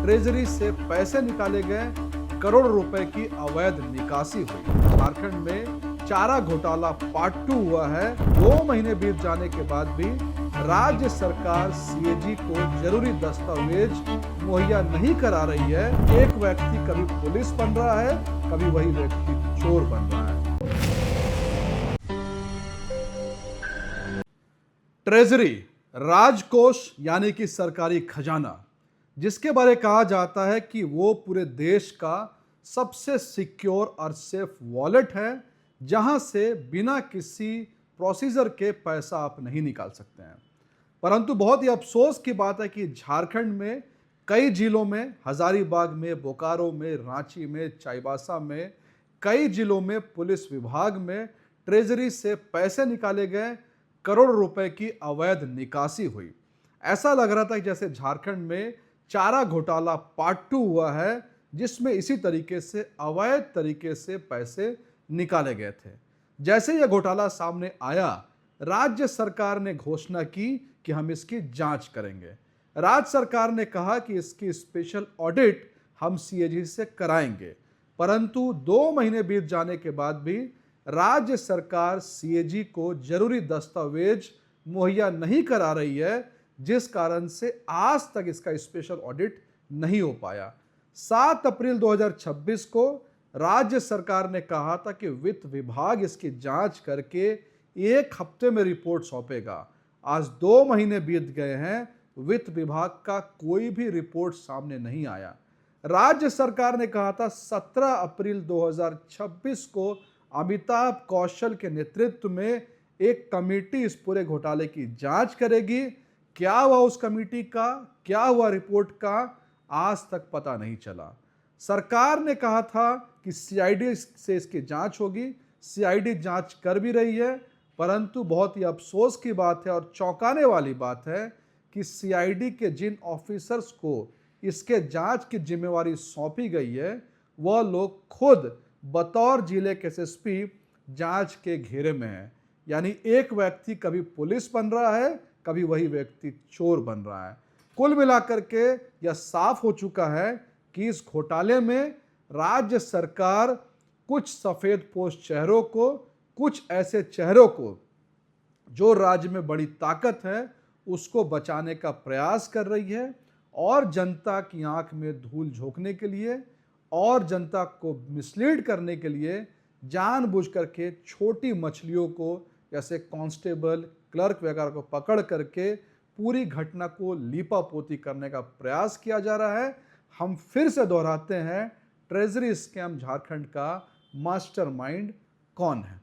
Treasury से पैसे निकाले गए, करोड़ रुपए की अवैध निकासी हुई। झारखंड में चारा घोटाला पार्ट 2 हुआ है। 2 महीने बीत जाने के बाद भी राज्य सरकार सीएजी को जरूरी दस्तावेज मुहैया नहीं करा रही है। एक व्यक्ति कभी पुलिस बन रहा है, कभी वही व्यक्ति चोर बन रहा है। ट्रेजरी राजकोष यानी कि सरकारी खजाना, जिसके बारे कहा जाता है कि वो पूरे देश का सबसे सिक्योर और सेफ वॉलेट है, जहां से बिना किसी प्रोसीजर के पैसा आप नहीं निकाल सकते हैं। परंतु बहुत ही अफसोस की बात है कि झारखंड में कई जिलों में, हजारीबाग में, बोकारो में, रांची में, चाईबासा में, कई जिलों में पुलिस विभाग में ट्रेजरी से पैसे निकाले गए, करोड़ रुपए की अवैध निकासी हुई। ऐसा लग रहा था कि जैसे झारखंड में चारा घोटाला पार्ट 2 हुआ है, जिसमें इसी तरीके से अवैध तरीके से पैसे निकाले गए थे। जैसे यह घोटाला सामने आया, राज्य सरकार ने घोषणा की कि हम इसकी जांच करेंगे। राज्य सरकार ने कहा कि इसकी स्पेशल ऑडिट हम सीएजी से कराएंगे। परंतु 2 महीने बीत जाने के बाद भी राज्य सरकार सीएजी को जरूरी दस्तावेज मुहैया नहीं करा रही है, जिस कारण से आज तक इसका स्पेशल ऑडिट नहीं हो पाया। 7 अप्रैल 2026 को राज्य सरकार ने कहा था कि वित्त विभाग इसकी जांच करके 1 हफ्ते में रिपोर्ट सौंपेगा। आज 2 महीने बीत गए हैं, वित्त विभाग का कोई भी रिपोर्ट सामने नहीं आया। राज्य सरकार ने कहा था 17 अप्रैल 2026 को अमिताभ कौशल के नेतृत्व में एक कमेटी इस पूरे घोटाले की जांच करेगी। क्या हुआ उस कमेटी का, क्या हुआ रिपोर्ट का, आज तक पता नहीं चला। सरकार ने कहा था कि सीआईडी से इसकी जांच होगी। सीआईडी जांच कर भी रही है, परंतु बहुत ही अफसोस की बात है और चौंकाने वाली बात है कि सीआईडी के जिन ऑफिसर्स को इसके जांच की जिम्मेवारी सौंपी गई है, वह लोग खुद बतौर जिले के एसएसपी जांच के घेरे में है। यानी एक व्यक्ति कभी पुलिस बन रहा है, कभी वही व्यक्ति चोर बन रहा है। कुल मिलाकर के यह साफ हो चुका है कि इस घोटाले में राज्य सरकार कुछ सफेदपोश चेहरों को, कुछ ऐसे चेहरों को जो राज्य में बड़ी ताकत है, उसको बचाने का प्रयास कर रही है और जनता की आंख में धूल झोंकने के लिए और जनता को मिसलीड करने के लिए जानबूझ करके छोटी मछलियों को, जैसे कांस्टेबल, क्लर्क वगैरह को पकड़ करके पूरी घटना को लीपापोती करने का प्रयास किया जा रहा है। हम फिर से दोहराते हैं, ट्रेजरी स्कैम झारखंड का मास्टरमाइंड कौन है?